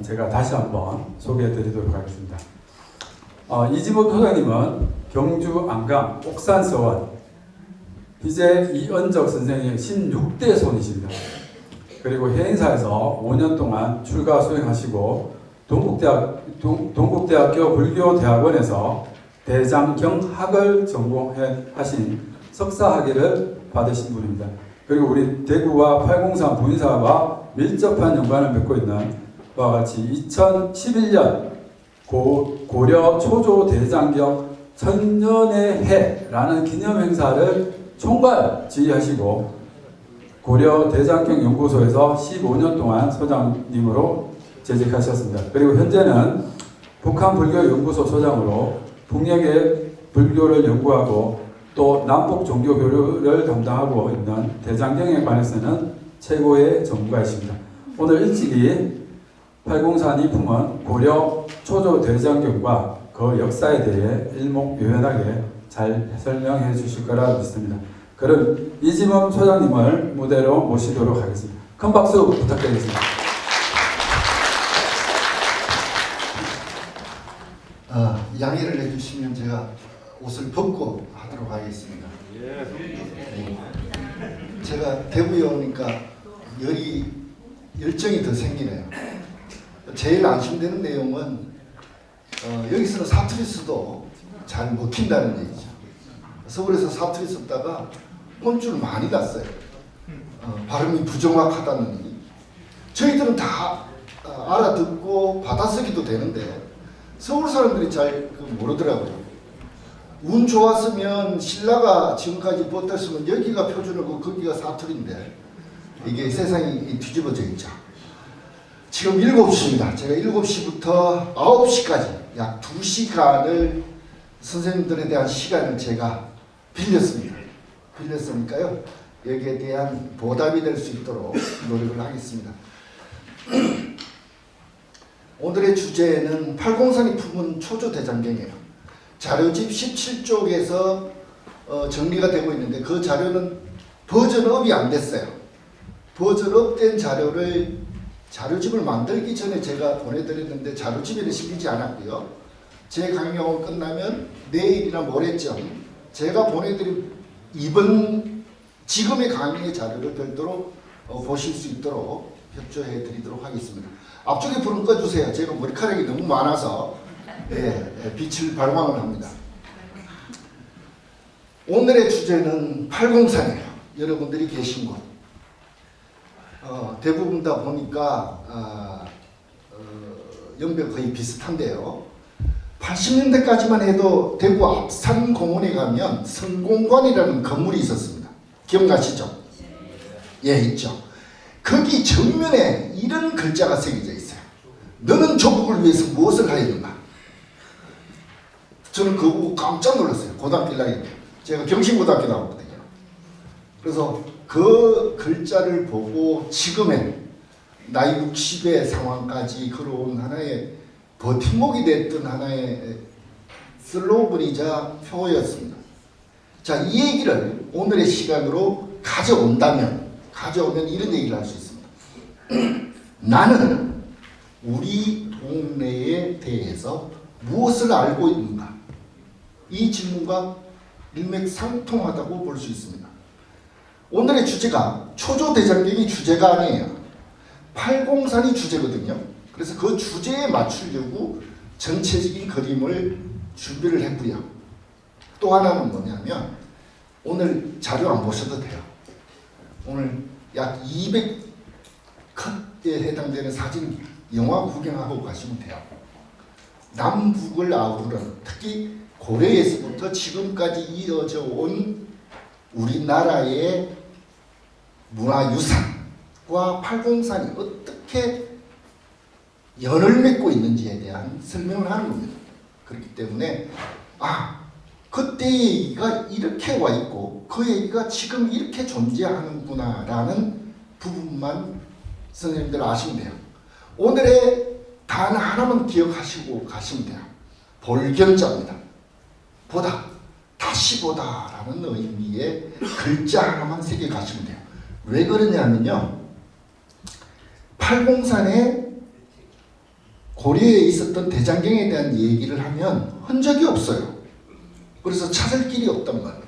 제가 다시 한번 소개해 드리도록 하겠습니다. 이지문 소장님은 경주 안강 옥산서원 이제 이은적 선생의 16대 손이십니다. 그리고 해인사에서 5년 동안 출가 수행하시고 동국대학교 불교대학원에서 대장경학을 전공하신 석사학위를 받으신 분입니다. 그리고 우리 대구와 803 부인사와 밀접한 연관을 맺고 있는 바와 같이 2011년 고려 초조 대장경 천년의 해라는 기념행사를 총괄 지휘하시고 고려 대장경 연구소에서 15년 동안 소장님으로 재직하셨습니다. 그리고 현재는 북한 불교 연구소 소장으로 북녘의 불교를 연구하고 또 남북 종교 교류를 담당하고 있는 대장경에 관해서는 최고의 전문가이십니다. 오늘 일찍이 804이 품은 고려 초조 대장경과 그 역사에 대해 일목요연하게 잘 설명해 주실 거라 믿습니다. 그럼 이지문 소장님을 무대로 모시도록 하겠습니다. 큰 박수 부탁드리겠습니다. 양해를 해주시면 제가 옷을 벗고 하도록 하겠습니다. 제가 대구에 오니까 열정이 더 생기네요. 제일 안심되는 내용은 여기서는 사투리 써도 잘 먹힌다는 얘기죠. 서울에서 사투리 썼다가 혼쭐 많이 났어요. 발음이 부정확하다는 얘기. 저희들은 다 알아듣고 받아쓰기도 되는데 서울 사람들이 잘 모르더라고요. 운 좋았으면 신라가 지금까지 버텼으면 여기가 표준어고 거기가 사투리인데 이게 세상이 뒤집어져 있죠. 지금 7시입니다. 제가 7시부터 9시까지 약 2시간을 선생님들에 대한 시간을 제가 빌렸으니까요. 여기에 대한 보답이 될 수 있도록 노력을 하겠습니다. 오늘의 주제는 803이 품은 초조대장경이에요. 자료집 17쪽에서 정리가 되고 있는데 그 자료는 버전업이 안 됐어요. 버전업된 자료집을 만들기 전에 제가 보내드렸는데 자료집에는 실리지 않았고요. 제 강의가 끝나면 내일이나 모레쯤 제가 보내드린 지금의 강의의 자료를 별도로 보실 수 있도록 협조해 드리도록 하겠습니다. 앞쪽에 불은 꺼주세요. 제가 머리카락이 너무 많아서 빛을 발광을 합니다. 오늘의 주제는 803이에요. 여러분들이 계신 곳. 대부분 다 보니까 연배 거의 비슷한데요. 80년대까지만 해도 대구 앞산공원에 가면 성공관이라는 건물이 있었습니다. 기억나시죠? 예, 있죠. 거기 정면에 이런 글자가 새겨져 있어요. 너는 조국을 위해서 무엇을 하였나? 저는 그거 보고 깜짝 놀랐어요. 고등학교 1학년 때. 제가 경신고등학교 나왔거든요. 그래서 그 글자를 보고 지금의 나이 60의 상황까지 걸어온 하나의 버팀목이 됐던 하나의 슬로건이자 표어였습니다. 자, 이 얘기를 오늘의 시간으로 가져오면 이런 얘기를 할 수 있습니다. 나는 우리 동네에 대해서 무엇을 알고 있는가? 이 질문과 일맥상통하다고 볼 수 있습니다. 오늘의 주제가 초조대장경이 주제가 아니에요. 803이 주제거든요. 그래서 그 주제에 맞추려고 전체적인 그림을 준비를 했고요. 또 하나는 뭐냐면 오늘 자료 안 보셔도 돼요. 오늘 약 200컷에 해당되는 사진 영화 구경하고 가시면 돼요. 남북을 아우르는 특히 고려에서부터 지금까지 이어져 온 우리나라의 문화유산과 803이 어떻게 연을 맺고 있는지에 대한 설명을 하는 겁니다. 그렇기 때문에 그때 얘기가 이렇게 와 있고 그 얘기가 지금 이렇게 존재하는구나 라는 부분만 선생님들 아시면 돼요. 오늘의 단 하나만 기억하시고 가시면 돼요. 볼견자입니다. 보다, 다시 보다 라는 의미의 글자 하나만 새겨 가시면 돼요. 왜 그러냐면요, 803의 고려에 있었던 대장경에 대한 얘기를 하면 흔적이 없어요. 그래서 찾을 길이 없단 말이에요.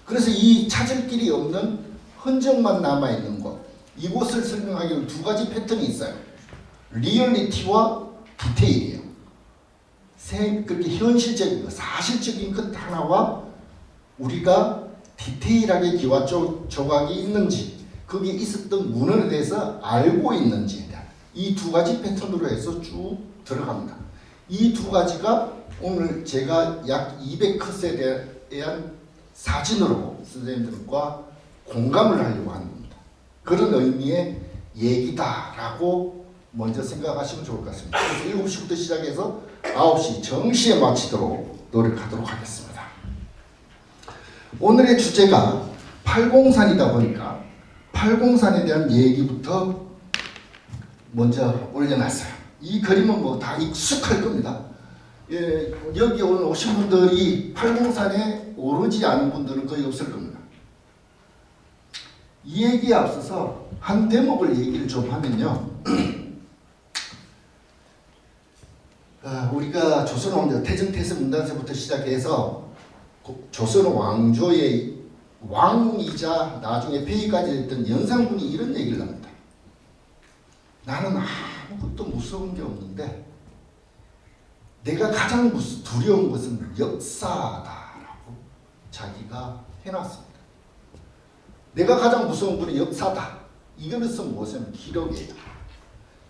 그래서 이 찾을 길이 없는 흔적만 남아있는 곳, 이곳을 설명하기는 두 가지 패턴이 있어요. 리얼리티와 디테일이에요. 그렇게 현실적인 것, 사실적인 것 하나와 우리가 디테일하게 기와 조각이 있는지, 거기에 있었던 문헌에 대해서 알고 있는지에 대한 이 두 가지 패턴으로 해서 쭉 들어갑니다. 이 두 가지가 오늘 제가 약 200컷에 대한 사진으로 선생님들과 공감을 하려고 하는 겁니다. 그런 의미의 얘기다라고 먼저 생각하시면 좋을 것 같습니다. 그래서 7시부터 시작해서 9시 정시에 마치도록 노력하도록 하겠습니다. 오늘의 주제가 팔공산이다 보니까 팔공산에 대한 얘기부터 먼저 올려놨어요. 이 그림은 뭐 다 익숙할 겁니다. 예, 여기 오늘 오신 분들이 팔공산에 오르지 않은 분들은 거의 없을 겁니다. 이 얘기에 앞서서 한 대목을 얘기를 좀 하면요. 우리가 조선 왕조 태정태세 문단세부터 시작해서 조선 왕조의 왕이자 나중에 폐위까지 됐던 연산군이 이런 얘기를 합니다. 나는 아무것도 무서운 게 없는데 내가 가장 두려운 것은 역사다라고 자기가 해놨습니다. 내가 가장 무서운 것은 역사다. 이것은 무엇이냐면 기록이에요.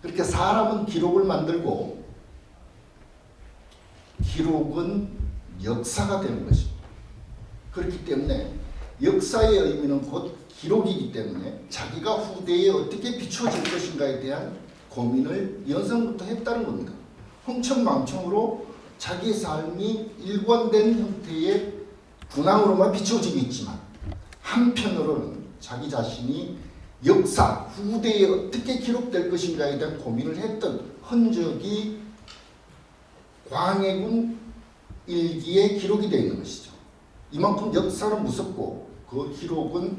그렇게 사람은 기록을 만들고 기록은 역사가 되는 것입니다. 그렇기 때문에 역사의 의미는 곧 기록이기 때문에 자기가 후대에 어떻게 비춰질 것인가에 대한 고민을 연상부터 했다는 겁니다. 흥청망청으로 자기의 삶이 일관된 형태의 군왕으로만 비춰지고 있지만 한편으로는 자기 자신이 역사, 후대에 어떻게 기록될 것인가에 대한 고민을 했던 흔적이 광해군 일기에 기록이 되어 있는 것이죠. 이만큼 역사는 무섭고 그 기록은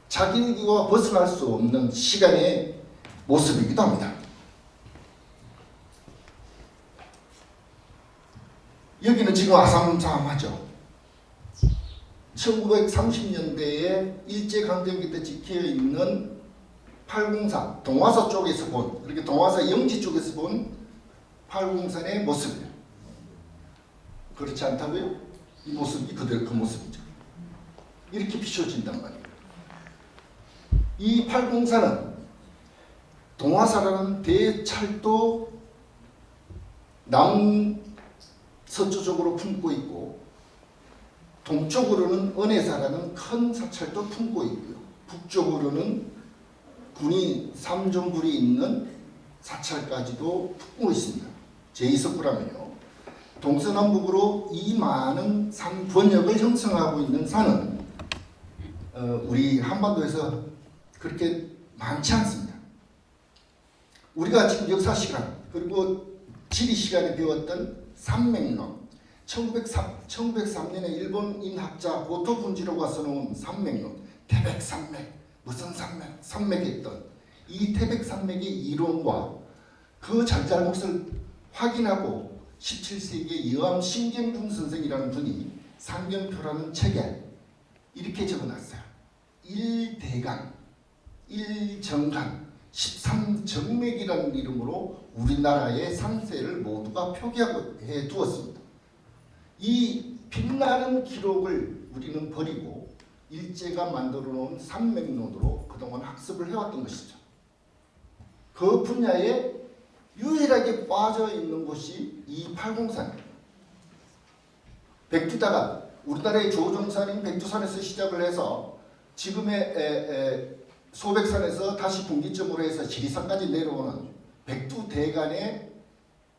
자기 일기와 벗어날 수 없는 시간의 모습이기도 합니다. 여기는 지금 아삼삼하죠. 1930년대에 일제강점기 때 지켜있는 팔공산, 동화사 쪽에서 본, 이렇게 동화사 영지 쪽에서 본 팔공산의 모습이에요. 그렇지 않다고요? 이 모습이 그대로 그 모습이죠. 이렇게 비춰진단 말이에요. 이 팔공산은 동화사라는 대찰도 남서쪽으로 품고 있고 동쪽으로는 은혜사라는 큰 사찰도 품고 있고요. 북쪽으로는 군이 삼종굴이 있는 사찰까지도 품고 있습니다. 제2석굴하면요. 동서남북으로 이 많은 산 권역을 형성하고 있는 산은 우리 한반도에서 그렇게 많지 않습니다. 우리가 지금 역사 시간 그리고 지리 시간에 배웠던 산맥론 1903년에 일본인 학자 고토 분지로가 써놓은 산맥론 태백산맥 무슨 산맥 산맥했던 이 태백산맥의 이론과 그 잘잘못을 확인하고 17세기에 여암 신경중 선생이라는 분이 상경표라는 책에 이렇게 적어놨어요. 1대강, 1정강, 13정맥이라는 이름으로 우리나라의 상세를 모두가 표기하고 해두었습니다. 이 빛나는 기록을 우리는 버리고 일제가 만들어 놓은 산맥론으로 그동안 학습을 해왔던 것이죠. 그 분야에 유일하게 빠져있는 곳이 이 팔공산이에요. 백두다가 우리나라의 조종산인 백두산에서 시작을 해서 지금의 소백산에서 다시 분기점으로 해서 지리산까지 내려오는 백두대간의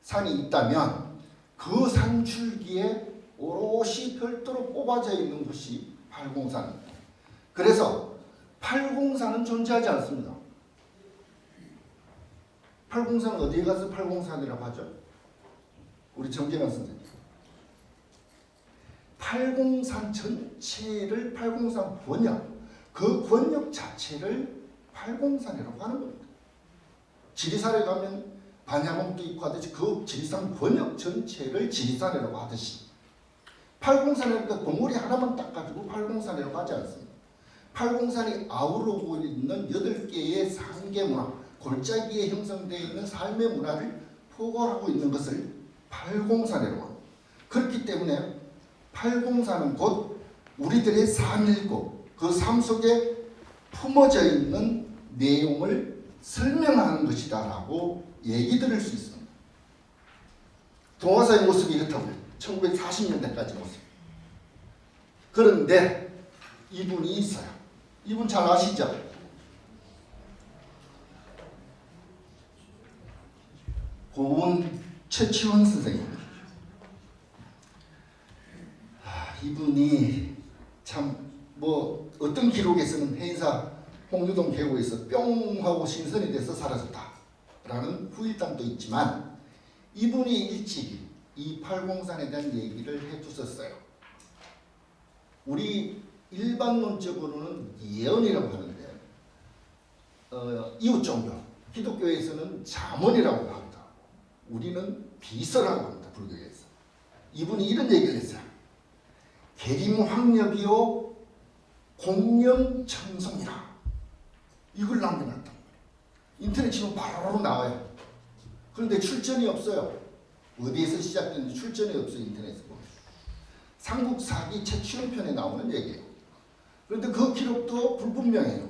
산이 있다면 그 산줄기에 오롯이 별도로 뽑아져 있는 곳이 팔공산입니다. 그래서 팔공산은 존재하지 않습니다. 팔공산은 어디에 가서 팔공산이라고 하죠? 우리 정재만 선생님. 팔공산 전체를 팔공산 권역, 그 권역 자체를 팔공산이라고 하는 겁니다. 지리산에 가면 반야목도 있고 하듯이 그 지리산 권역 전체를 지리산이라고 하듯이 팔공산이니까 봉우리 하나만 딱 가지고 팔공산이라고 하지 않습니다. 팔공산이 아우르고 있는 8개의 상계 문화, 골짜기에 형성되어 있는 삶의 문화를 포괄하고 있는 것을 팔공산이라고 합니다. 그렇기 때문에 팔공산은 곧 우리들의 삶이고 그 삶 속에 품어져 있는 내용을 설명하는 것이다 라고 얘기 들을 수 있습니다. 동화사의 모습이 이렇다고요. 1940년대까지 모습. 그런데 이분이 있어요. 이분 잘 아시죠? 고은 최치원 선생님. 이분이 참 뭐 어떤 기록에서는 해인사 홍유동 계곡에서 뿅 하고 신선이 돼서 사라졌다라는 후일담도 있지만 이분이 일찍이 이 팔공산에 대한 얘기를 해두셨어요. 우리 일반론적으로는 예언이라고 하는데 이웃종교 기독교에서는 잠언이라고 합니다. 우리는 비서라고 합니다. 불교에서. 이분이 이런 얘기를 했어요. 계림황렵이요 공명청성이라 이걸 남겨놨단 말이에요. 인터넷 치면 바로 나와요. 그런데 출전이 없어요. 어디에서 시작됐는지 출전이 없어요. 인터넷에 보면. 삼국사기 최치원편에 나오는 얘기예요. 그런데 그 기록도 불분명해요.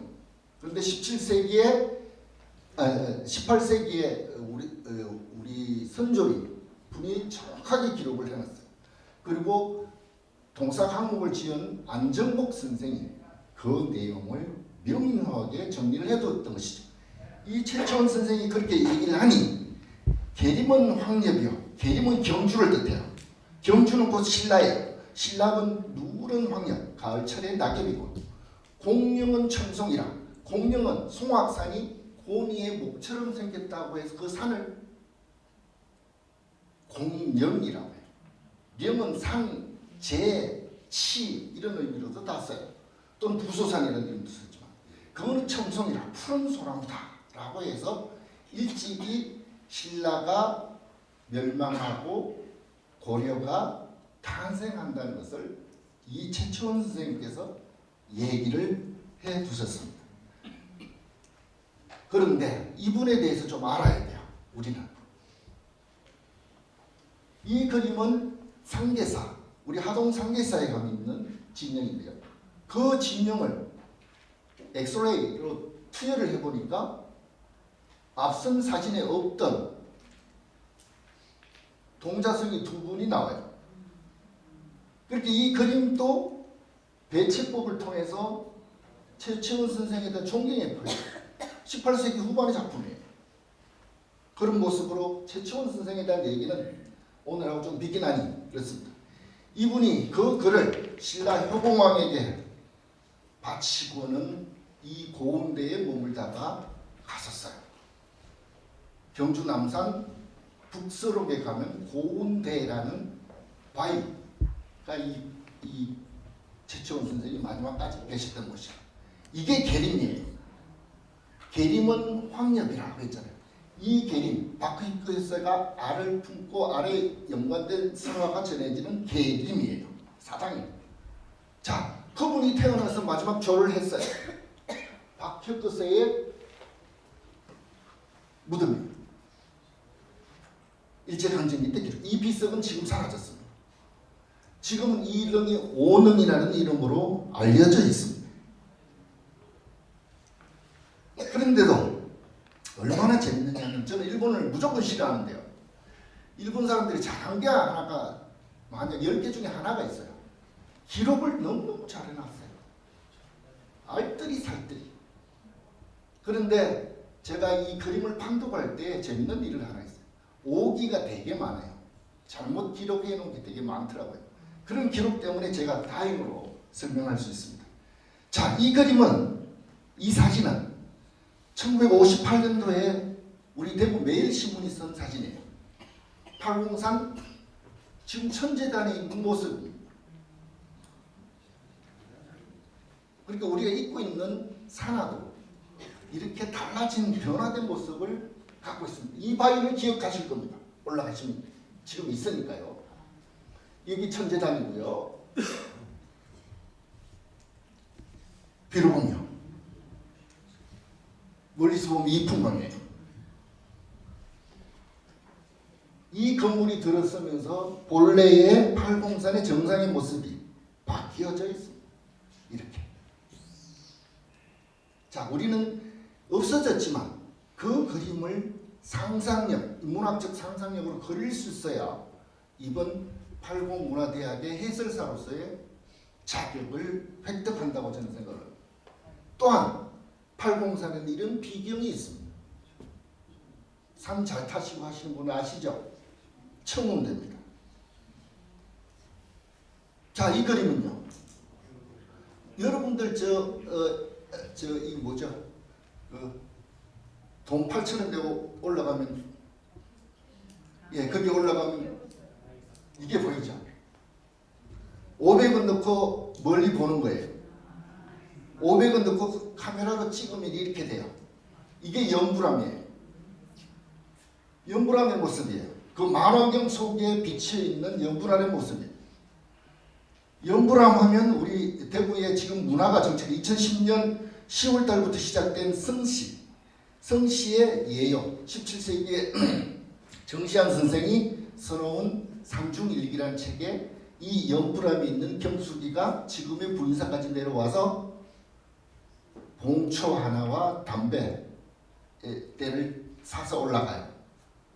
그런데 18세기에 우리 선조리 분이 정확하게 기록을 해놨어요. 그리고 동사 항목을 지은 안정복 선생이 그 내용을 명료하게 정리를 해두었던 것이죠. 이 최치원 선생이 그렇게 얘기를 하니 계림은 황렵이요. 계림은 경주를 뜻해요. 경주는 곧 신라예요. 신라는 누런 황렵, 가을철의 낙엽이고 공명은 청송이라. 공명은 송악산이 고니의 목처럼 생겼다고 해서 그 산을 공명이라고 해요. 명은 산, 재, 치 이런 의미로도 다 써요. 또는 부소산이라는 이름도 쓰지만 그거는 청송이라 푸른 소나무다 라고 해서 일찍이 신라가 멸망하고 고려가 탄생한다는 것을 이 최치원 선생님께서 얘기를 해 두셨습니다. 그런데 이분에 대해서 좀 알아야 돼요. 우리는. 이 그림은 상계사, 우리 하동 상계사에 가면 있는 진영인데요. 그 진영을 엑스레이로 투여를 해보니까 앞선 사진에 없던 동자성이 2분이 나와요. 그렇게 이 그림도 배치법을 통해서 최치원 선생에 대한 존경의 표현, 18세기 후반의 작품이에요. 그런 모습으로 최치원 선생에 대한 얘기는 오늘하고 좀 비껴나니 그렇습니다. 이분이 그 글을 신라 효공왕에게 바치고는 이 고운대에 머물다가 갔었어요. 경주 남산 북서록에 가면 고운대라는 바위가 이 최치원 선생이 마지막까지 계셨던 곳이에요. 이게 계림이에요. 계림은 황렵이라고 했잖아요. 이 계림, 바크히크에서가 알을 품고 알에 연관된 성화가 전해지는 계림이에요. 사당이에요. 자, 그분이 태어나서 마지막 절을 했어요. 박혁거세의 무덤이 일제강점기 때 기록. 이 비석은 지금 사라졌습니다. 지금은 이 이름이 오능이라는 이름으로 알려져 있습니다. 그런데도 얼마나 재밌느냐면 저는 일본을 무조건 싫어하는데요. 일본 사람들이 잘한 게 하나가 만약 10개 중에 하나가 있어요. 기록을 너무너무 잘 해놨어요. 알뜰히 살뜰히. 그런데 제가 이 그림을 판독할 때 재밌는 일을 하나 했어요. 오기가 되게 많아요. 잘못 기록해 놓은 게 되게 많더라고요. 그런 기록 때문에 제가 다행으로 설명할 수 있습니다. 자, 이 그림은, 이 사진은 1958년도에 우리 대구 매일신문이 쓴 사진이에요. 팔공산 지금 천재단에 있는 모습입니다. 그러니까 우리가 입고 있는 산화도 이렇게 달라진 변화된 모습을 갖고 있습니다. 이 바위는 기억하실 겁니다. 올라가시면 지금 있으니까요. 여기 천재단이고요. 비로군요. 멀리서 보면 이풍광이에요. 이 건물이 들어서면서 본래의 팔공산의 정상의 모습이 바뀌어져 있습니다. 이렇게. 자, 우리는 없어졌지만 그 그림을 상상력, 문학적 상상력으로 그릴 수 있어야 이번 팔공문화대학의 해설사로서의 자격을 획득한다고 저는 생각을 합니다. 또한 팔공산에는 이런 비경이 있습니다. 산 잘 타시고 하시는 분 아시죠? 청운대입니다. 자, 이 그림은요. 여러분들 이 뭐죠? 돈 8,000원 내고 올라가면, 예, 거기 올라가면 이게 보이죠? 500원 넣고 멀리 보는 거예요. 500원 넣고 카메라로 찍으면 이렇게 돼요. 이게 연불암이에요. 연불암의 모습이에요. 그 만원경 속에 비쳐있는 연불암의 모습이에요. 연불암 하면 우리 대구의 지금 문화가 정책 2010년 10월 달부터 시작된 성시의 예요. 17세기에 정시환 선생이 써놓은 상중일기라는 책에 이 연불암이 있는 경수기가 지금의 부인사까지 내려와서 봉초 하나와 담배 때를 사서 올라가요.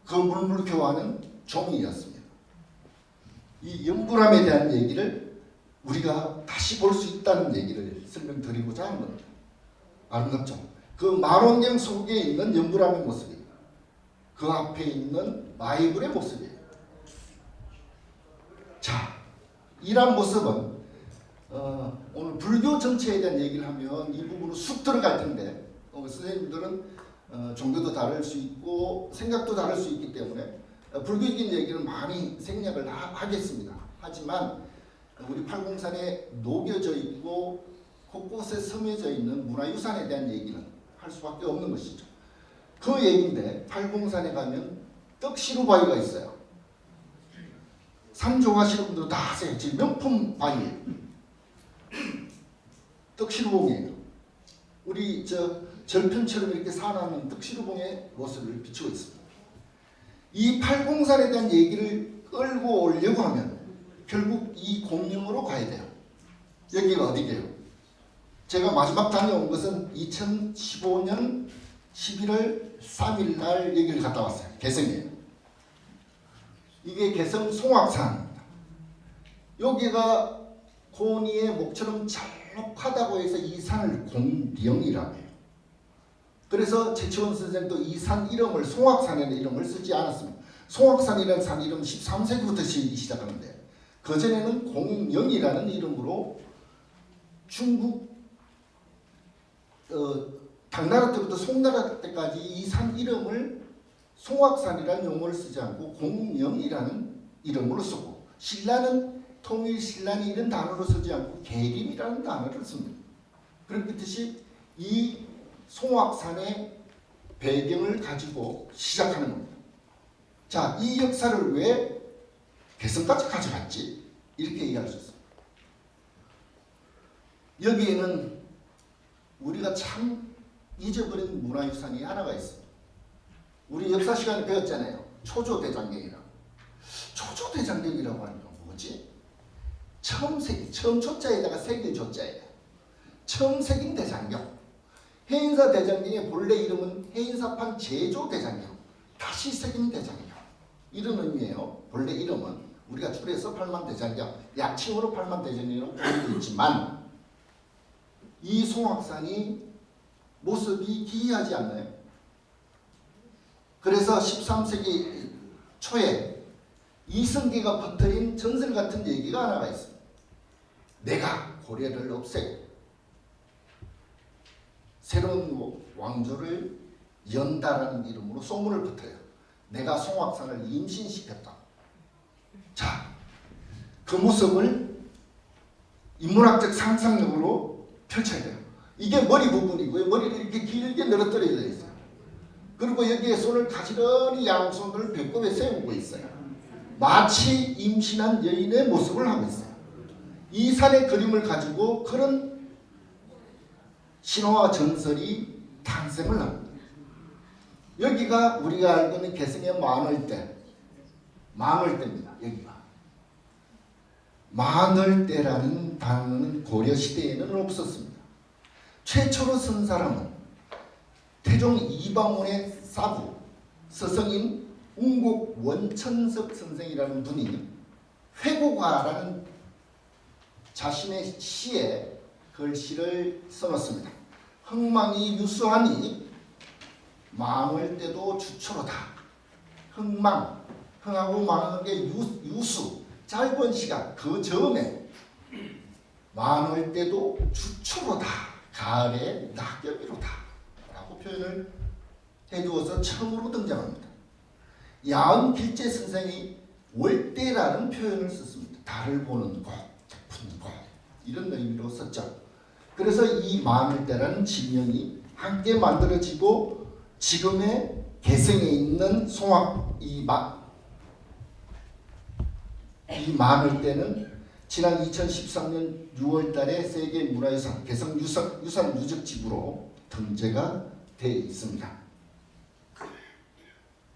그 물물 교환은 종이었습니다. 이 연불암에 대한 얘기를 우리가 다시 볼 수 있다는 얘기를 설명드리고자 하는 겁니다. 아름답죠? 그 만원경 속에 있는 연불암의 모습입니다. 그 앞에 있는 마이불의 모습이에요. 자, 이런 모습은 오늘 불교 정체에 대한 얘기를 하면 이 부분은 쑥 들어갈 텐데 선생님들은 종교도 다를 수 있고 생각도 다를 수 있기 때문에 불교적인 얘기는 많이 생략을 하겠습니다. 하지만 우리 팔공산에 녹여져 있고 곳곳에 섬여져 있는 문화유산에 대한 얘기는 할 수밖에 없는 것이죠. 그 얘기인데 팔공산에 가면 떡시루바위가 있어요. 산 좋아하시는 분들은 다 아세요. 지금 명품 바위예요. 떡시루봉이에요. 우리 절편처럼 이렇게 살아나는 떡시루봉의 모습을 비추고 있습니다. 이 팔공산에 대한 얘기를 끌고 오려고 하면 결국 이 공룡으로 가야 돼요. 여기가 어디게요? 제가 마지막 다녀온 것은 2015년 11월 3일 날 여기를 갔다 왔어요. 개성이에요. 이게 개성 송악산입니다. 여기가 고니의 목처럼 잘록하다고 해서 이 산을 공령이라고 해요. 그래서 최치원 선생도 이 산 이름을 송악산이라는 이름을 쓰지 않았습니다. 송악산이라는 산 이름 13세기부터 시작하는데 그전에는 공령이라는 이름으로 중국 당나라 때부터 송나라 때까지 이 산 이름을 송악산이라는 용어를 쓰지 않고 공령이라는 이름으로 쓰고 신라는 통일신라니 이런 단어로 쓰지 않고 계림이라는 단어를 씁니다. 그렇듯이 이 송악산의 배경을 가지고 시작하는 겁니다. 자, 이 역사를 왜 개성까지 가져갔지? 이렇게 얘기할 수 있습니다. 여기에는 우리가 참 잊어버린 문화유산이 하나가 있습니다. 우리 역사 시간에 배웠잖아요. 초조대장경이라고. 초조대장경이라고 하는 건 뭐지? 처음 초자에다가 새긴 조자예요. 처음 새긴 대장경. 해인사 대장경의 본래 이름은 해인사판 제조대장경. 다시 새긴 대장경. 이런 의미예요. 본래 이름은 우리가 줄여서 팔만대장경, 약칭으로 팔만대장경이라고 부르고 있지만 이 송악산이 모습이 기이하지 않나요? 그래서 13세기 초에 이성계가 퍼뜨린 전설 같은 얘기가 하나가 있습니다. 내가 고려를 없애고 새로운 왕조를 연다라는 이름으로 소문을 퍼뜨려요. 내가 송악산을 임신시켰다. 자, 그 모습을 인문학적 상상력으로 펼쳐야 돼요. 이게 머리 부분이고요. 머리를 이렇게 길게 늘어뜨려져 있어요. 그리고 여기에 손을 가지런히 양손을 배꼽에 세우고 있어요. 마치 임신한 여인의 모습을 하고 있어요. 이 산의 그림을 가지고 그런 신화와 전설이 탄생을 합니다. 여기가 우리가 알고 있는 개성의 만월대입니다. 여기가 만월대라는 단어는 고려 시대에는 없었습니다. 최초로 쓴 사람은 태종 이방원의 사부 서성인 운곡 원천석 선생이라는 분이 회고가라는 자신의 시에 글씨를 써놨습니다. 흥망이 유수하니 망월때도 주초로다. 흥하고 망한 게 유수, 짧은 시간, 그 즈음에 망월때도 주초로다. 가을의 낙엽이로다 라고 표현을 해두어서 처음으로 등장합니다. 야은 길재 선생이 월대라는 표현을 썼습니다. 달을 보는 곳, 깊은 곳 이런 의미로 썼죠. 그래서 이 만월대라는 지명이 함께 만들어지고 지금의 개성에 있는 이 만월대는 지난 2013년 6월달에 세계문화유산 개성유산 유적지구로 등재가 되어 있습니다.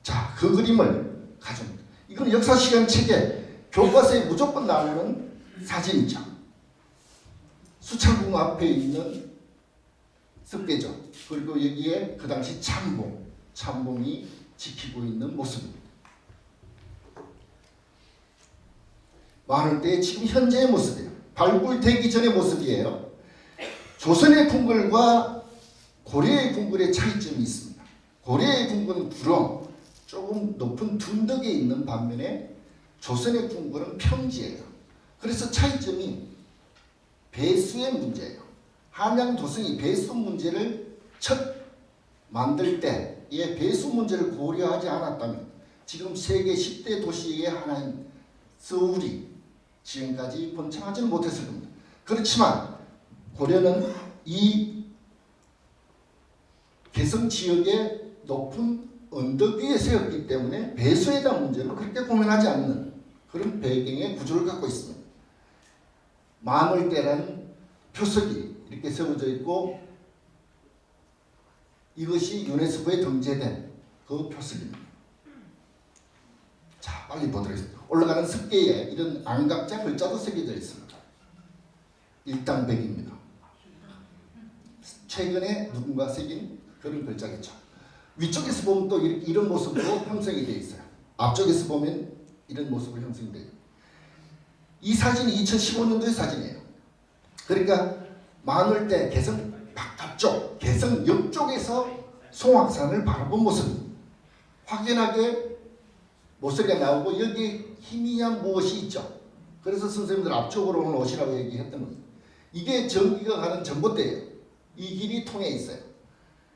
자, 그 그림을 가져옵니다. 이건 역사시간 책에 교과서에 무조건 나오는 사진이죠. 수창궁 앞에 있는 습대죠. 그리고 여기에 그 당시 참봉이 지키고 있는 모습입니다. 만월대의 지금 현재의 모습이에요. 발굴되기 전의 모습이에요. 조선의 궁궐과 고려의 궁궐의 차이점이 있습니다. 고려의 궁궐은 구름, 조금 높은 둔덕에 있는 반면에 조선의 궁궐은 평지예요. 그래서 차이점이 배수의 문제예요. 한양 도성이 배수 문제를 첫 만들 때의 배수 문제를 고려하지 않았다면 지금 세계 10대 도시의 하나인 서울이 지금까지 번창하지는 못했을 겁니다. 그렇지만 고려는 이 개성 지역의 높은 언덕 위에 세웠기 때문에 배수에 대한 문제를 그렇게 고민하지 않는 그런 배경의 구조를 갖고 있습니다. 만월대라는 표석이 이렇게 세워져 있고 이것이 유네스코에 등재된 그 표석입니다. 자, 빨리 보도록 하겠습니다. 올라가는 습계에 이런 안각자 글자도 새겨져 있습니다. 일당백입니다. 최근에 누군가 새긴 그런 글자겠죠. 위쪽에서 보면 또 이런 모습으로 형성이 되어 있어요. 앞쪽에서 보면 이런 모습으로 형성이 돼요. 이 사진이 2015년도의 사진이에요. 그러니까 만월대 개성 바깥쪽, 개성 옆쪽에서 송악산을 바라본 모습입니다. 확연하게 모서리가 나오고 여기에 희미한 무엇이 있죠. 그래서 선생님들 앞쪽으로 오시라고 얘기했던 겁니다. 이게 전기가 가는 전봇대예요. 이 길이 통해 있어요.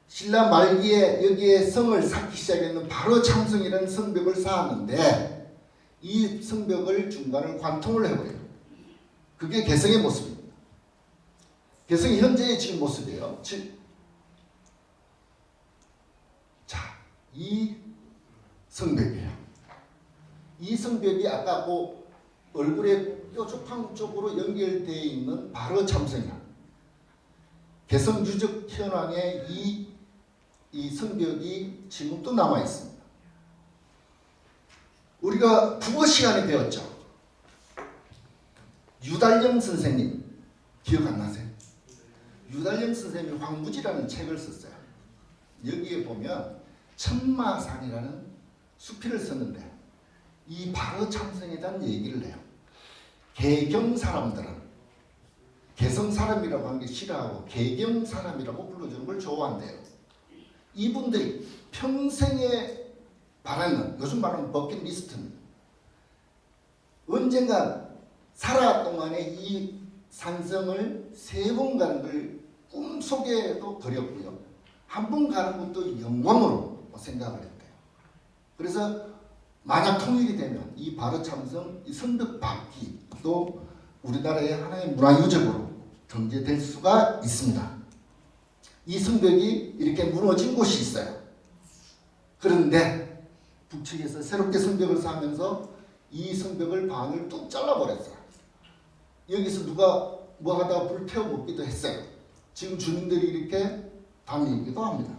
신라 말기에 여기에 성을 쌓기 시작했는 바로 참성이라는 성벽을 쌓았는데 이 성벽을 중간을 관통을 해버려요. 그게 개성의 모습입니다. 개성이 현재의 지금 모습이에요. 자, 이 성벽이에요. 이 성벽이 아까 그 얼굴에 뾰족한 쪽으로 연결되어 있는 바로 참성이야. 개성 유적 현황에 이 성벽이 지금도 남아 있습니다. 우리가 국어 시간에 배웠죠. 유달령 선생님 기억 안 나세요? 유달령 선생님이 황무지라는 책을 썼어요. 여기에 보면 천마산이라는 수필을 썼는데 이 바로 참성에 대한 얘기를 해요. 개경 사람들은 개성 사람이라고 하는 게 싫어하고 개경 사람이라고 불러주는 걸 좋아한대요. 이분들이 평생에 바라는, 요즘 말하는 버킷리스트입니다. 언젠가 살아 동안에 이 산성을 3번 가는 걸 꿈속에도 그렸고요. 한 번 가는 것도 영광으로 생각을 했대요. 그래서 만약 통일이 되면 이 바로참성, 이 성벽 밖이도 우리나라의 하나의 문화유적으로 등재될 수가 있습니다. 이 성벽이 이렇게 무너진 곳이 있어요. 그런데 북측에서 새롭게 성벽을 쌓으면서 이 성벽을 반을 뚝 잘라버렸어요. 여기서 누가 뭐 하다가 불 태워 먹기도 했어요. 지금 주민들이 이렇게 다니기도 합니다.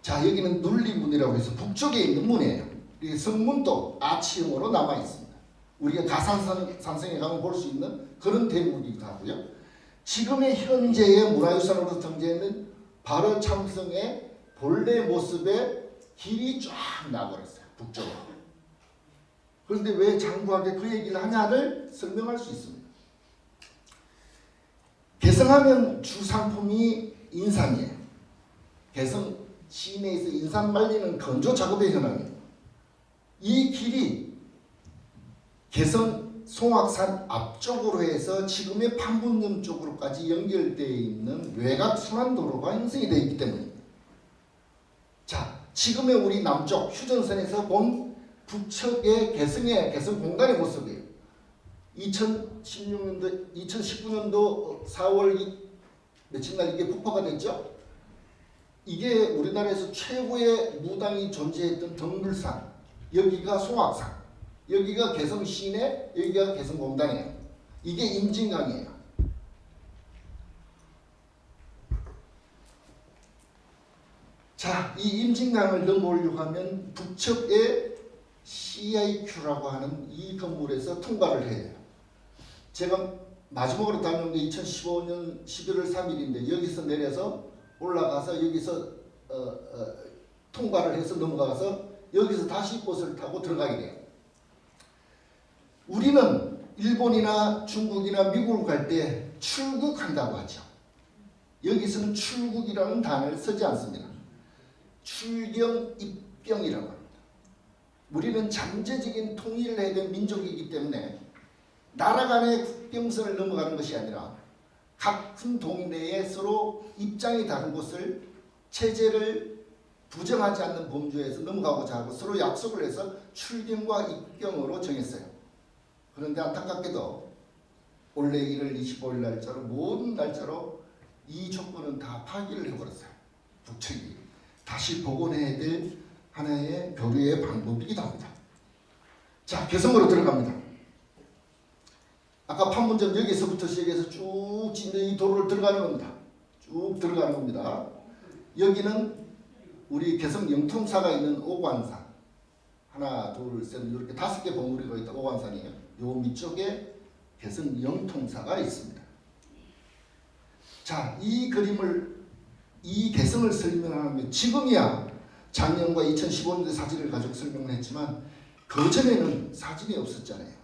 자, 여기는 눌리문이라고 해서 북쪽에 있는 문이에요. 이 성문도 아치형으로 남아 있습니다. 우리가 가산산성에 가면 볼 수 있는 그런 대문이기도 하고요. 지금의 현재의 문화유산으로 등재하는 바로 참성의 본래 모습의 길이 쫙 나버렸어요. 북쪽으로. 그런데 왜 장구하게 그 얘기를 하냐를 설명할 수 있습니다. 개성하면 주상품이 인삼이에요. 개성 시내에서 인삼 말리는 건조 작업의 현황이에요. 이 길이 개성 송악산 앞쪽으로 해서 지금의 판문점 쪽으로까지 연결되어 있는 외곽 순환도로가 형성이 되어 있기 때문입니다. 자, 지금의 우리 남쪽 휴전선에서 본 북측의 개성의 개성 공단의 모습이에요. 2019년도 4월 며칠 날 이게 폭파가 됐죠. 이게 우리나라에서 최고의 무당이 존재했던 덩불산, 여기가 송악산, 여기가 개성 시내, 여기가 개성 공단이에요. 이게 임진강이에요. 자, 이 임진강을 넘어오려고 하면 북측에 CIQ라고 하는 이 건물에서 통과를 해야 돼요. 제가 마지막으로 다녀온 게 2015년 11월 3일인데 여기서 내려서 올라가서 여기서 통과를 해서 넘어가서 여기서 다시 버스를 타고 들어가게 돼요. 우리는 일본이나 중국이나 미국을 갈 때 출국한다고 하죠. 여기서는 출국이라는 단어를 쓰지 않습니다. 출경, 입경이라고 합니다. 우리는 잠재적인 통일을 해야 될 민족이기 때문에 나라 간의 국경선을 넘어가는 것이 아니라 같은 동네에 서로 입장이 다른 곳을 체제를 부정하지 않는 범주에서 넘어가고자 하고 서로 약속을 해서 출경과 입경으로 정했어요. 그런데 안타깝게도 올해 1월 25일 날짜로 모든 날짜로 이 조건은 다 파기를 해버렸어요. 북측이 다시 복원해야 될 하나의 교류의 방법이기도 합니다. 자, 개성으로 들어갑니다. 아까 판문점 여기서부터 시작해서 쭉 진짜 이 도로를 들어가는 겁니다. 쭉 들어가는 겁니다. 여기는 우리 개성 영통사가 있는 오관산. 하나, 둘, 셋, 이렇게 5개 봉우리가 있다. 오관산이에요. 요 밑쪽에 개성 영통사가 있습니다. 자, 이 그림을, 이 개성을 설명하면 지금이야 작년과 2015년도 사진을 가지고 설명을 했지만 그 전에는 사진이 없었잖아요.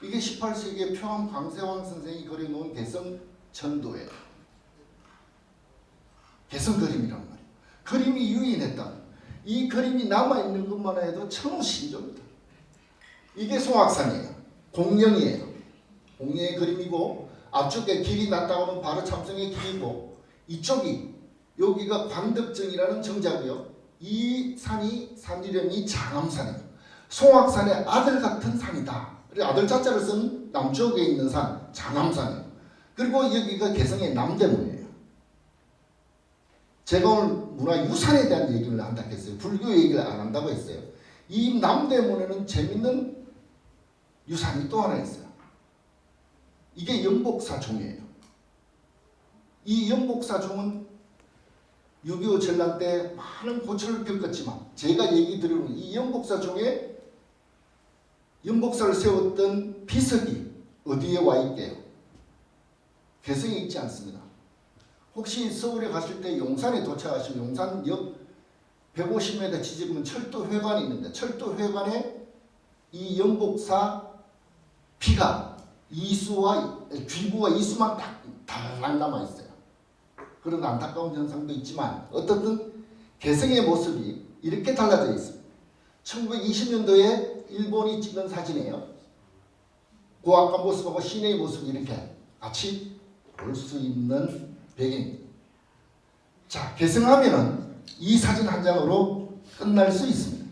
이게 18세기에 표암 광세왕 선생이 그려놓은 개성 전도예요. 개성 그림이란 말이에요. 그림이 유인했다. 이 그림이 남아있는 것만 해도 천우신조입니다. 이게 송악산이에요. 공령이에요. 공령의 그림이고 앞쪽에 길이 났다고 하면 바로 참성의 길이고 이쪽이 여기가 관덕정이라는 정자고요. 이 산이 산 이름이 장암산이에요. 송악산의 아들 같은 산이다. 아들 자자를 쓴 남쪽에 있는 산 장암산이에요. 그리고 여기가 개성의 남대문이에요. 제가 오늘 문화유산에 대한 얘기를 한다고 했어요. 불교 얘기를 안 한다고 했어요. 이 남대문에는 재밌는 유산이 또 하나 있어요. 이게 연복사종이에요. 이 연복사종은 6.25 전란 때 많은 고초를 겪었지만 제가 얘기 드리는 이 연복사종에 연복사를 세웠던 비석이 어디에 와 있게요? 개성에 있지 않습니다. 혹시 서울에 가실 때 용산에 도착하시면 용산역 150m 지점은 철도회관이 있는데 철도회관에 이 연복사 피가 이수와 귀부와 이수만 딱 달랑 남아 있어요. 그런 안타까운 현상도 있지만 어떻든 개성의 모습이 이렇게 달라져 있습니다. 1920년도에 일본이 찍은 사진이에요. 그 아까 모습하고 시내의 모습이 이렇게 같이 볼 수 있는 배경입니다. 자, 개성하면은 이 사진 한 장으로 끝날 수 있습니다.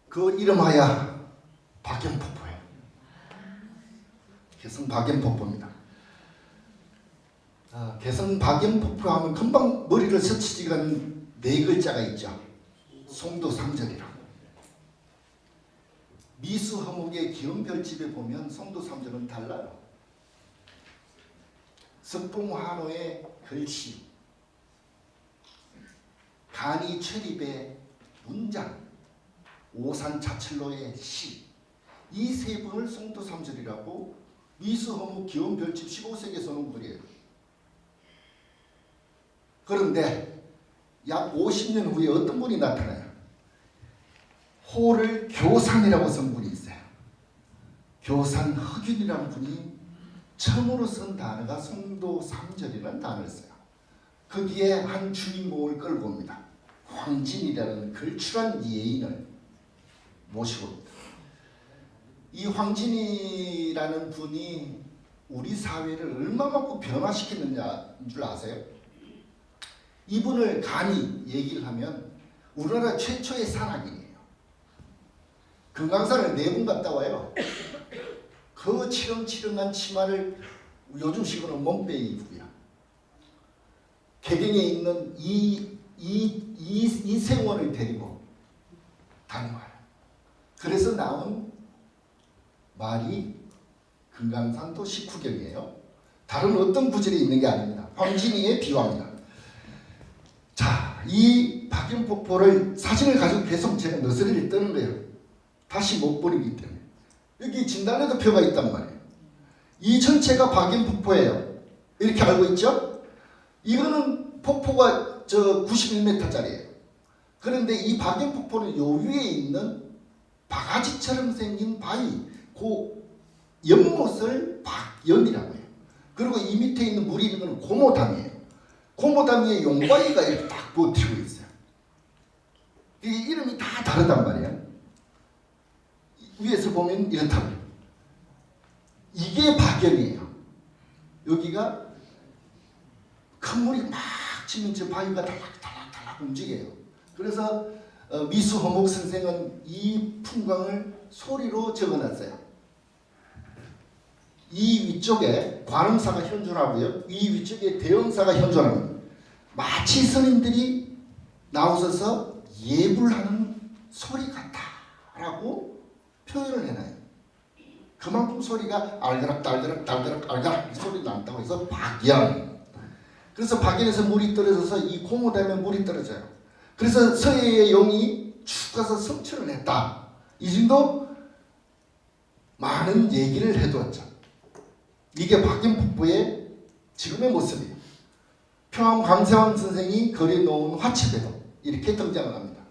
그 이름하여 박경폭포예요. 개성 박연폭포입니다. 개성 박연폭포 하면 금방 머리를 스치지가 않는 네 글자가 있죠. 송도삼절이라고. 미수허목의 기원별집에 보면 송도삼절은 달라요. 석봉환호의 글씨, 간이최립의 문장, 오산자철로의 시, 이 세 번을 송도삼절이라고 미수허목 기원별집 15세기에 써놓은 글이에요. 그런데 약 50년 후에 어떤 분이 나타나요. 호를 교산이라고 쓴 분이 있어요. 교산허균이라는 분이 처음으로 쓴 단어가 송도삼절이라는 단어를 써요. 거기에 한 주인공을 끌고 옵니다. 황진이라는 걸출한 예인을 모시고 옵니다. 이 황진이라는 분이 우리 사회를 얼마만큼 변화시켰느냐인 줄 아세요? 이분을 간이 얘기를 하면 우리나라 최초의 산악인이에요. 금강산을 4번 갔다 와요. 그 치렁치렁한 치마를 요즘식으로 몸빼 입고요. 개경에 있는 이세원을 데리고 다녀와요. 그래서 나온 말이 금강산도 식후경이에요. 다른 어떤 구절이 있는 게 아닙니다. 황진이의 비화입니다. 자, 이 박연폭포를 사진을 가지고 계속 제가 너스레를 떠는 거예요. 다시 못 버리기 때문에. 여기 진달래도 표가 있단 말이에요. 이 전체가 박연폭포예요. 이렇게 알고 있죠? 이거는 폭포가 91m짜리예요. 그런데 이 박연폭포는 요 위에 있는 바가지처럼 생긴 바위, 그 연못을 박연이라고 해요. 그리고 이 밑에 있는 물이 있는 건 고모담이에요. 고모담 위에 용바위가 이렇게 딱 버티고 있어요. 이 이름이 다 다르단 말이에요. 위에서 보면 이렇다고요. 이게 박연이에요. 여기가 큰 물이 막 치면 저 바위가 달락달락 움직여요. 그래서 미수허목 선생은 이 풍광을 소리로 적어놨어요. 이 위쪽에 관음사가 현존하고요. 이 위쪽에 대형사가 현존합니다. 마치 스님들이 나오셔서 예불하는 소리 같다라고 표현을 해놔요. 그만큼 소리가 알가락 달가락 달가락 알가락 이 소리 난다고 해서 박연. 그래서 박연에서 물이 떨어져서 이 고모담에 물이 떨어져요. 그래서 서해의 용이 축 가서 성취를 했다. 이 정도 많은 얘기를 해두었죠. 이게 박연폭포의 지금의 모습이에요. 평암 강세왕 선생이 그려놓은 화채배도 이렇게 등장을 합니다.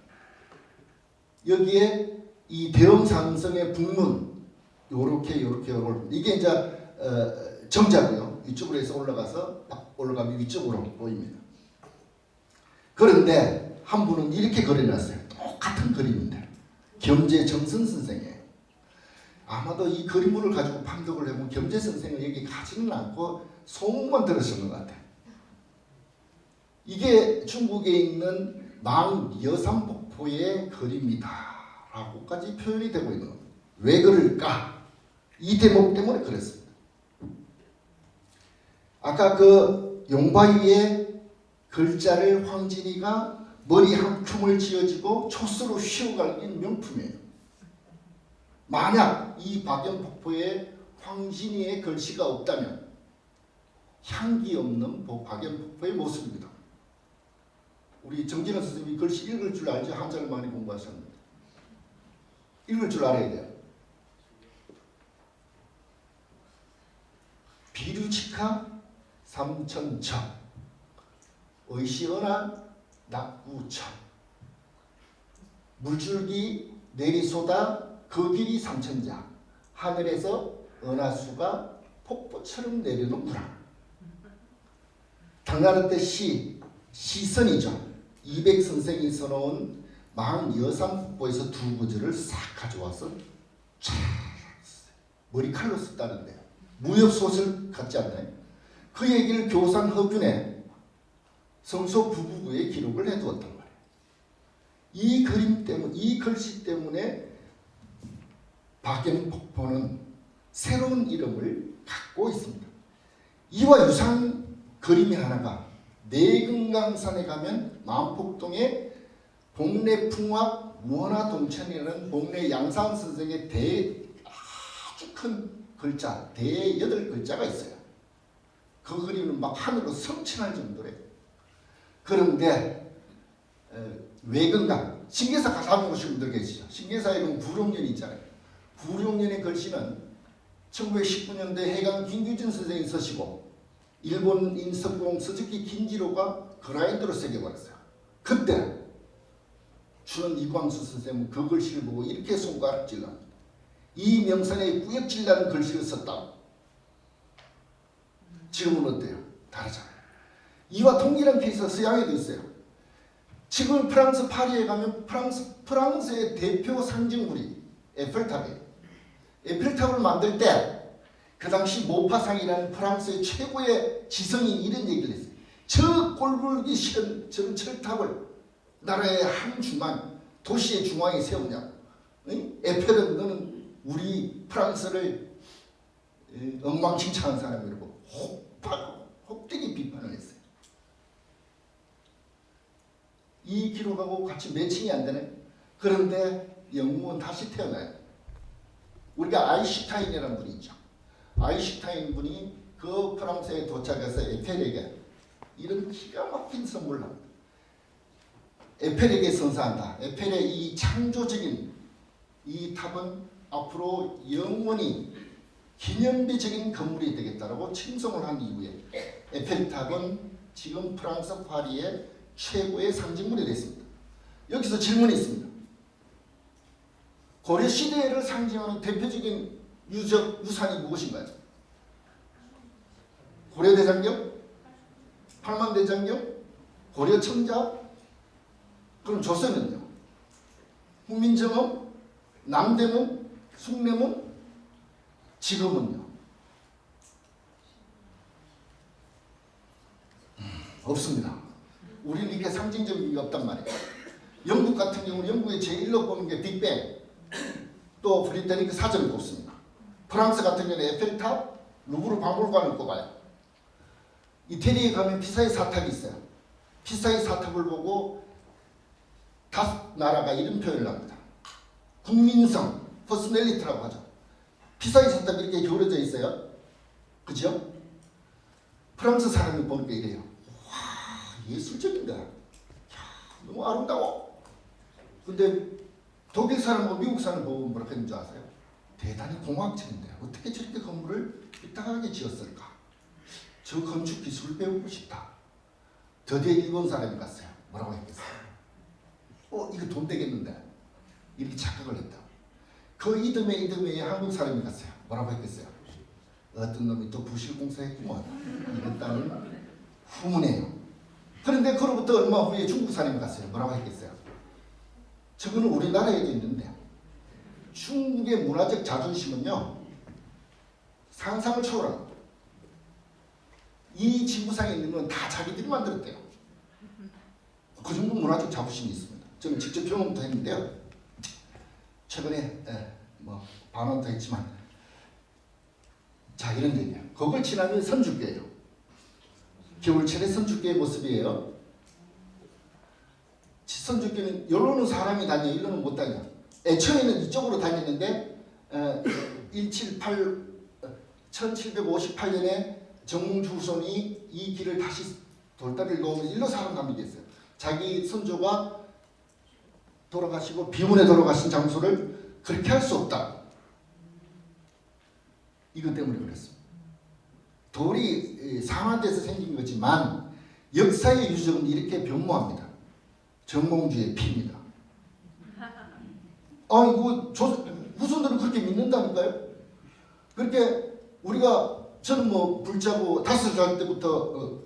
여기에 이 대엄산성의 북문 요렇게 이게 이제 정자고요. 이쪽으로 해서 올라가면 위쪽으로 보입니다. 그런데 한 분은 이렇게 그려놨어요. 똑같은 그림인데 겸재정선 선생이에요. 아마도 이 그림물을 가지고 판독을 해보면 겸재 선생을 여기 가지는 않고 소문만 들으신 것 같아요. 이게 중국에 있는 망여산폭포의 그림이다 라고까지 표현이 되고 있는 겁니다. 왜 그럴까? 이 대목 때문에 그랬습니다. 아까 그 용바위에 글자를 황진이가 머리 한 줌을 지어지고 초스로 휘어갈긴 명품이에요. 만약 이 박연폭포에 황진이의 글씨가 없다면 향기 없는 박연폭포의 모습입니다. 우리 정진환 선생님이 글씨 읽을 줄 알죠? 한자를 많이 공부하셨는데 읽을 줄 알아야 돼요. 비류치카 삼천천 의시어나 낙구천 물줄기 내리쏟아 그 길이 삼천자 하늘에서 은하수가 폭포처럼 내리는 구랑. 당나라 때 시선이죠. 이백 선생이 써놓은 망여산폭포에서 두 구절을 싹 가져와서 촤 머리칼로 썼다는데요. 무협소설 같지 않나요? 그 얘기를 교산허균의 성소 부부구에 기록을 해두었단 말이에요. 이 그림 때문에, 이 글씨 때문에 박연폭포는 새로운 이름을 갖고 있습니다. 이와 유사한 그림이 하나가 내금강산에 가면 만폭동에 복례풍화 원화동천이라는 복례 양산 선생의 아주 큰 글자, 대 8글자가 있어요. 그 그림은 막 하늘로 성취할 정도래. 그런데 외금강, 신계사 가보고 싶은 분들 계시죠? 신계사에 보면 구룡년이 있잖아요. 구룡년의 글씨는 1919년도에 해강 김규진 선생이 쓰시고 일본인 석공 스즈키 긴지로가 그라인더로 새겨버렸어요. 그때 주는 이광수 선생은 그 글씨를 보고 이렇게 손가락질합니다. 이 명산에 꾸역질나는 글씨를 썼다. 지금은 어때요? 다르잖아요. 이와 동일한 케이스가 서양에도 있어요. 지금 프랑스 파리에 가면 프랑스의 대표 상징물이 에펠탑이에요. 에펠탑을 만들 때 그 당시 모파상이라는 프랑스의 최고의 지성인이 이런 얘기를 했어요. 저 꼴불기 싫은 저런 철탑을 나라의 한 중앙, 도시의 중앙에 세우냐고. 에펠은 너는 우리 프랑스를 엉망진창한 사람이라고 혹되게 비판을 했어요. 이 기록하고 같이 매칭이 안 되네. 그런데 영웅은 다시 태어나요. 우리가 아인슈타인이라는 분이 있죠. 아인슈타인 분이 그 프랑스에 도착해서 에펠에게 이런 기가 막힌 선물을 합니다. 에펠에게 선사한다. 에펠의 이 창조적인 이 탑은 앞으로 영원히 기념비적인 건물이 되겠다라고 칭송을 한 이후에 에펠탑은 지금 프랑스 파리의 최고의 상징물이 됐습니다. 여기서 질문이 있습니다. 고려 시대를 상징하는 대표적인 유산이 무엇인가요? 고려대장경? 팔만대장경? 고려청자? 그럼 조선은요? 훈민정음? 남대문? 숭례문? 지금은요? 없습니다. 우리는 이게 상징적인 게 없단 말이에요. 영국 같은 경우는 영국의 제1로 보는 게 빅뱅, 또 브리테니크 사전을 꼽습니다. 프랑스 같은 경우는 에펠탑, 루브르 박물관을 꼽아요. 이태리에 가면 피사의 사탑이 있어요. 피사의 사탑을 보고 다섯 나라가 이런 표현을 합니다. 국민성, 퍼스널리티라고 하죠. 피사의 사탑이 이렇게 기울어져 있어요. 그죠? 프랑스 사람이 보니까 이래요. 와, 예술적인다. 너무 아름다워. 근데 독일 사람하고 미국 사람 보고 뭐라 했는 줄 아세요? 대단히 공학적인데 어떻게 저렇게 건물을 삐딱하게 지었을까? 저 건축 기술을 배우고 싶다. 드디어 일본 사람이 갔어요. 뭐라고 했겠어요? 이거 돈 되겠는데? 이렇게 착각을 했다. 그 이듬해 한국 사람이 갔어요. 뭐라고 했겠어요? 어떤 놈이 또 부실공사했구먼. 이런 땅을 후문해요. 그런데 그로부터 얼마 후에 중국 사람이 갔어요. 뭐라고 했겠어요? 저거는 우리나라에도 있는데 중국의 문화적 자존심은요 상상을 초월합니다. 이 지구상에 있는 건 다 자기들이 만들었대요. 그 정도 문화적 자부심이 있습니다. 저는 직접 경험도 했는데요. 최근에 반원도 했지만 자 이런 얘기예요. 그걸 지나면 선주교예요. 겨울철에 선주교의 모습이에요. 선주교는 여기로는 사람이 다녀, 일로는 못 다녀. 애초에는 이쪽으로 다녔는데 1758년에 정몽주 후손이 이 길을 다시 돌다리를 놓으면 일로 사람 가면 됐어요. 자기 선조가 돌아가시고 비문에 돌아가신 장소를 그렇게 할 수 없다. 이것 때문에 그랬습니다. 돌이 상한돼서 생긴 거지만 역사의 유적은 이렇게 변모합니다. 정몽주의 피입니다. 이거 후손들은 그렇게 믿는다니까요. 그렇게 저는 불자고 5살 때부터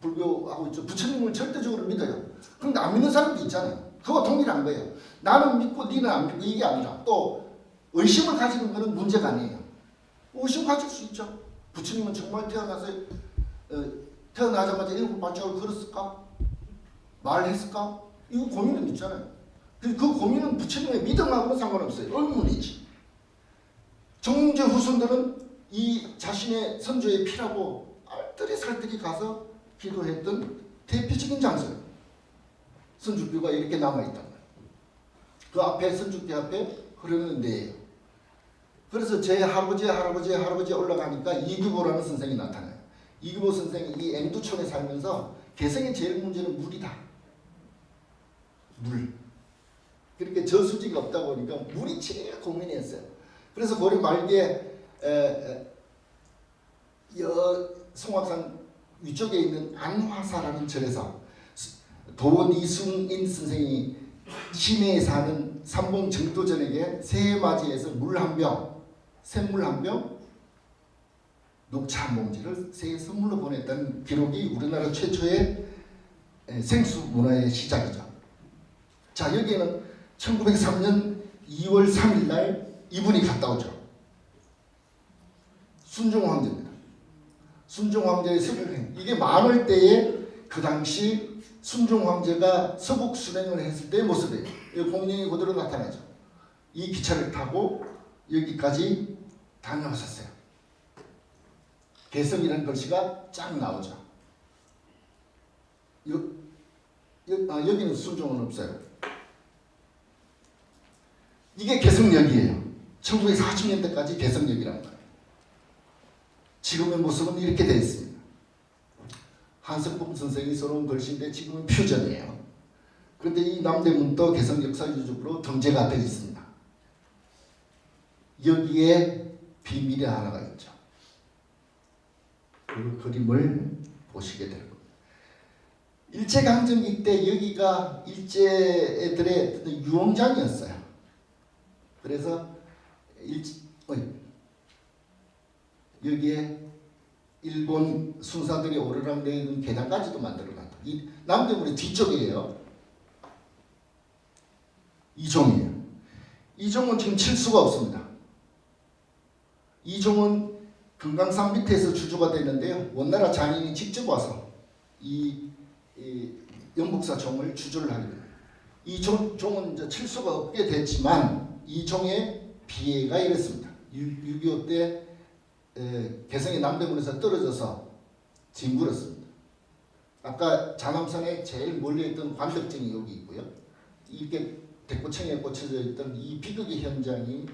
불교하고 있죠. 부처님을 절대적으로 믿어요. 그런데 안 믿는 사람도 있잖아요. 그거 동일한 거예요. 나는 믿고 니는 안 믿고 이게 아니라 또 의심을 가지는 것은 문제가 아니에요. 의심 가질 수 있죠. 부처님은 정말 태어나자마자 7발짝을 걸었을까? 말했을까? 이거 고민은 있잖아요. 그 고민은 부처님의 믿음하고는 상관없어요. 의문이지. 정몽주 후손들은 이 자신의 선조의 피라고 알뜰히 살뜰히 가서 기도했던 대표적인 장소예요. 선주교가 이렇게 남아있단 말이에요. 그 앞에 선주교 앞에 흐르는 데예요. 그래서 제 할아버지 올라가니까 이규보라는 선생이 나타나요. 이규보 선생이 이 앵두촌에 살면서 개성의 제일 문제는 물이다. 물. 그렇게 저수지가 없다 보니까 물이 제일 고민이었어요. 그래서 고려 말기에 송악산 위쪽에 있는 안화사라는 절에서 도원 이순인 선생이 시내에 사는 삼봉 정도전에게 새해 맞이해서 물 한 병, 샘물 한 병, 녹차 한 봉지를 새해 선물로 보냈다는 기록이 우리나라 최초의 생수 문화의 시작이죠. 자, 여기에는 1903년 2월 3일 날 이분이 갔다 오죠. 순종 황제입니다. 순종 황제의 서북행. 이게 만월 때에 그 당시 순종 황제가 서북 순행을 했을 때의 모습이에요. 이 공룡이 그대로 나타나죠. 이 기차를 타고 여기까지 다녀왔었어요. 개성이라는 글씨가 쫙 나오죠. 여기는 순종은 없어요. 이게 개성역이에요. 1940년대까지 개성역이란 말이에요. 지금의 모습은 이렇게 되어 있습니다. 한석봉 선생이 써놓은 글씨인데 지금은 퓨전이에요. 그런데 이 남대문도 개성 역사유적으로 등재가 되어 있습니다. 여기에 비밀이 하나가 있죠. 그 그림을 보시게 될 겁니다. 일제강점기 때 여기가 일제들의 유흥장이었어요. 그래서 여기에 일본 순사들이 오르락내리는 계단까지도 만들어놨다. 이 남대문의 뒤쪽이에요. 이종이에요. 이종은 지금 칠 수가 없습니다. 이종은 금강산 밑에서 주조가 됐는데요. 원나라 장인이 직접 와서 이 영북사 종을 주조를 하게 됩니다. 이 종은 이제 칠 수가 없게 됐지만 이 종의 비애가 이랬습니다. 6.25 때 개성의 남대문에서 떨어져서 뒹굴었습니다. 아까 자남산에 제일 멀리 있던 관덕정이 여기 있고요. 이렇게 대구청에 꽂혀져 있던 이 비극의 현장이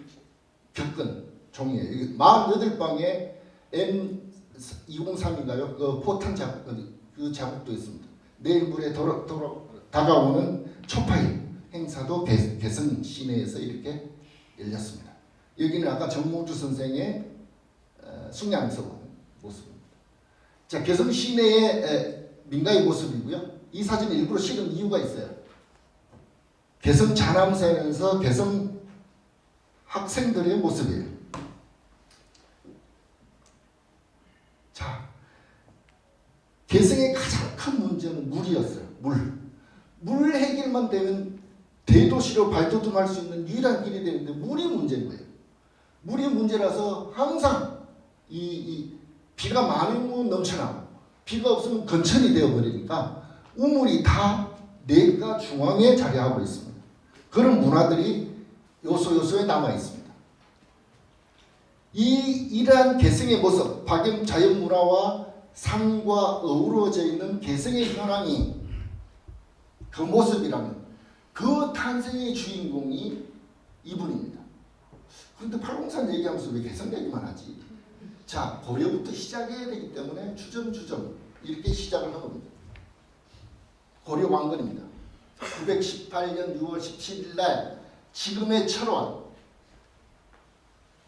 겪은 종이에요. 48방에 M203인가요? 그 포탄 자국, 그 자국도 있습니다. 내일 물에 다가오는 초파일 행사도 개성 시내에서 이렇게 열렸습니다. 여기는 아까 정몽주 선생의 숭양서 모습입니다. 자, 개성 시내의 민가의 모습이고요. 이 사진을 일부러 실은 이유가 있어요. 개성 자남사에서 개성 학생들의 모습이에요. 자, 개성의 가장 큰 문제는 물이었어요. 물 해결만 되면 대도시로 발돋움할 수 있는 유일한 길이 되는데 물이 문제인 거예요. 물이 문제라서 항상 이 비가 많으면 넘쳐나고 비가 없으면 건천이 되어버리니까 우물이 다 내가 중앙에 자리하고 있습니다. 그런 문화들이 요소요소에 남아 있습니다. 이러한 개성의 모습, 박연 자연문화와 산과 어우러져 있는 개성의 현황이 그 모습이라면 그 탄생의 주인공이 이분입니다. 그런데 팔공산 얘기하면서 왜 개성 얘기만 하지? 자, 고려부터 시작해야 되기 때문에 주점 이렇게 시작을 한 겁니다. 고려 왕건입니다. 918년 6월 17일 날 지금의 철원,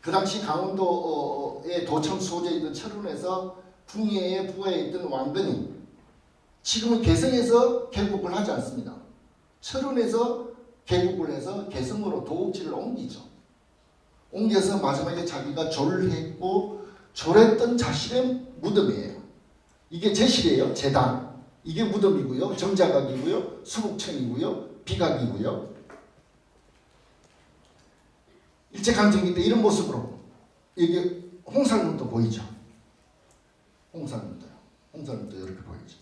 그 당시 강원도의 도청 소재에 있는 철원에서 궁예에 부하에 있던 왕건이 지금은 개성에서 개국을 하지 않습니다. 철원에서 개국을 해서 개성으로 도읍지를 옮기죠. 옮겨서 마지막에 자기가 절을 했고 절했던 자신의 무덤이에요. 이게 제실이에요. 제당. 이게 무덤이고요. 정자각이고요. 수북청이고요. 비각이고요. 일제강점기 때 이런 모습으로 이게 홍살문도 보이죠. 홍살문도 이렇게 보이죠.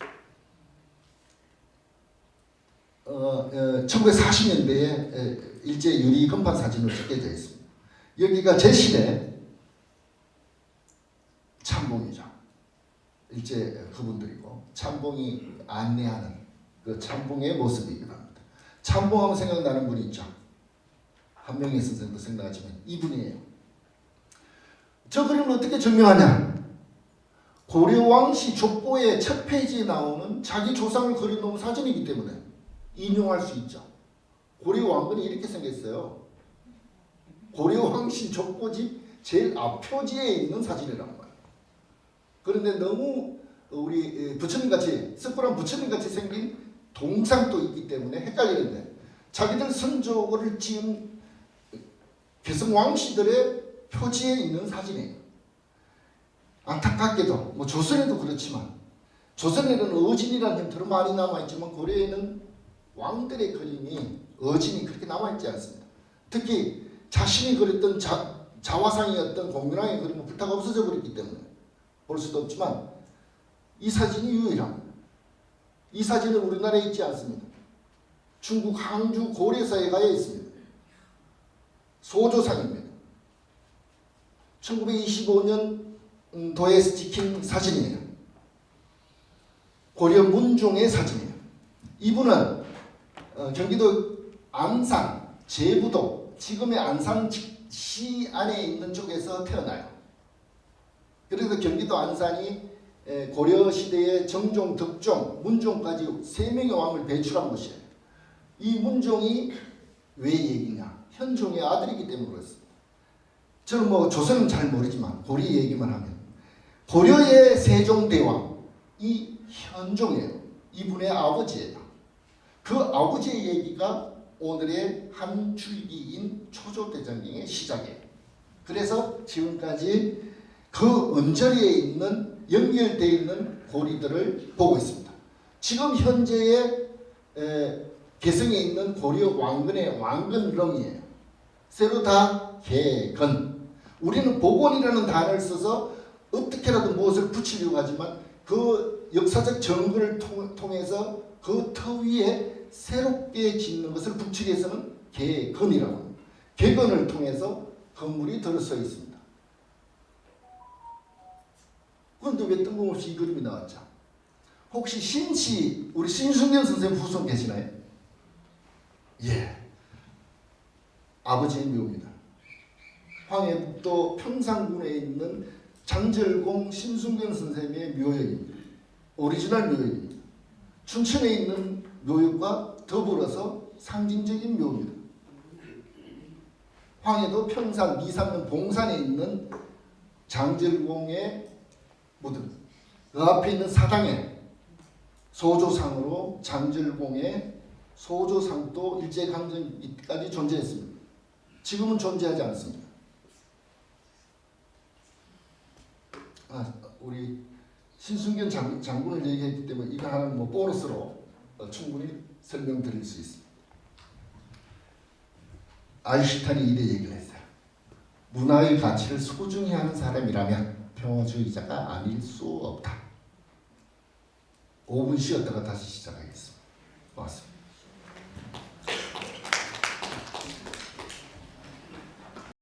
1940년대에 일제 유리 건판 사진으로 찍혀져 있습니다. 여기가 제실에 일제 그분들이고 참봉이 안내하는 그 참봉의 모습이기도 합니다. 참봉하면 생각나는 분이 있죠. 한명희 선생님도 생각하지만 이분이에요. 저 그림을 어떻게 증명하냐? 고려왕시 족보의 첫 페이지에 나오는 자기 조상을 그려놓은 사진이기 때문에 인용할 수 있죠. 고려왕건이 이렇게 생겼어요. 고려왕시 족보집 제일 앞표지에 있는 사진이란 말이에요. 그런데 너무 우리 부처님같이 습불한 부처님같이 생긴 동상도 있기 때문에 헷갈리는데 자기들 선조를 지은 개성왕씨들의 표지에 있는 사진이에요. 안타깝게도 뭐 조선에도 그렇지만 조선에는 어진이라는 형태로 많이 남아있지만 고려에는 왕들의 그림이 어진이 그렇게 남아있지 않습니다. 특히 자신이 그렸던 자화상이었던 공유랑의 그림은 불타가 없어져 버렸기 때문에 볼 수도 없지만 이 사진이 유일합니다. 이 사진은 우리나라에 있지 않습니다. 중국 항주 고려사에 가야 있습니다. 소조상입니다. 1925년 도에서 찍힌 사진이에요. 고려 문종의 사진이에요. 이분은 경기도 안산, 제부도, 지금의 안산시 안에 있는 쪽에서 태어나요. 그래서 경기도 안산이 고려시대의 정종, 덕종, 문종까지 3명의 왕을 배출한 곳이에요. 이 문종이 왜 얘기냐? 현종의 아들이기 때문에 그렇습니다. 저는 뭐 조선은 잘 모르지만 고려 얘기만 하면 고려의 세종대왕 이 현종이에요. 이분의 아버지예요. 그 아버지의 얘기가 오늘의 한 줄기인 초조대장경의 시작이에요. 그래서 지금까지 그 언저리에 있는 연결되어 있는 고리들을 보고 있습니다. 지금 현재의 개성에 있는 고려 왕건의 왕건릉이에요. 새로 다 개건. 우리는 복원이라는 단어를 써서 어떻게라도 무엇을 붙이려고 하지만 그 역사적 증거를 통해서 그 터 위에 새롭게 짓는 것을 북측에서는 개건이라고 합니다. 개건을 통해서 건물이 들어서 있습니다. 그런데 왜 뜬금없이 이 그림이 나왔죠? 혹시 신씨 우리 신승년 선생님 후손 계시나요? 예. 아버지의 묘입니다. 황해북도 평상군에 있는 장절공 신승년 선생님의 묘역입니다. 오리지널 묘역입니다. 춘천에 있는 묘역과 더불어서 상징적인 묘입니다. 황해도 평산 미산면 봉산에 있는 장절공의 무덤, 그 앞에 있는 사당에 소조상으로 장절공의 소조상도 일제강점기까지 존재했습니다. 지금은 존재하지 않습니다. 우리 신승균 장군을 얘기했기 때문에 이거 하나는 뭐 보너스로 충분히 설명드릴 수 있습니다. 아인슈타인이 이래 얘기를 했어요. 문화의 가치를 소중히 하는 사람이라면 평화주의자가 아닐 수 없다. 5분 쉬었다가 다시 시작하겠습니다. 고맙습니다.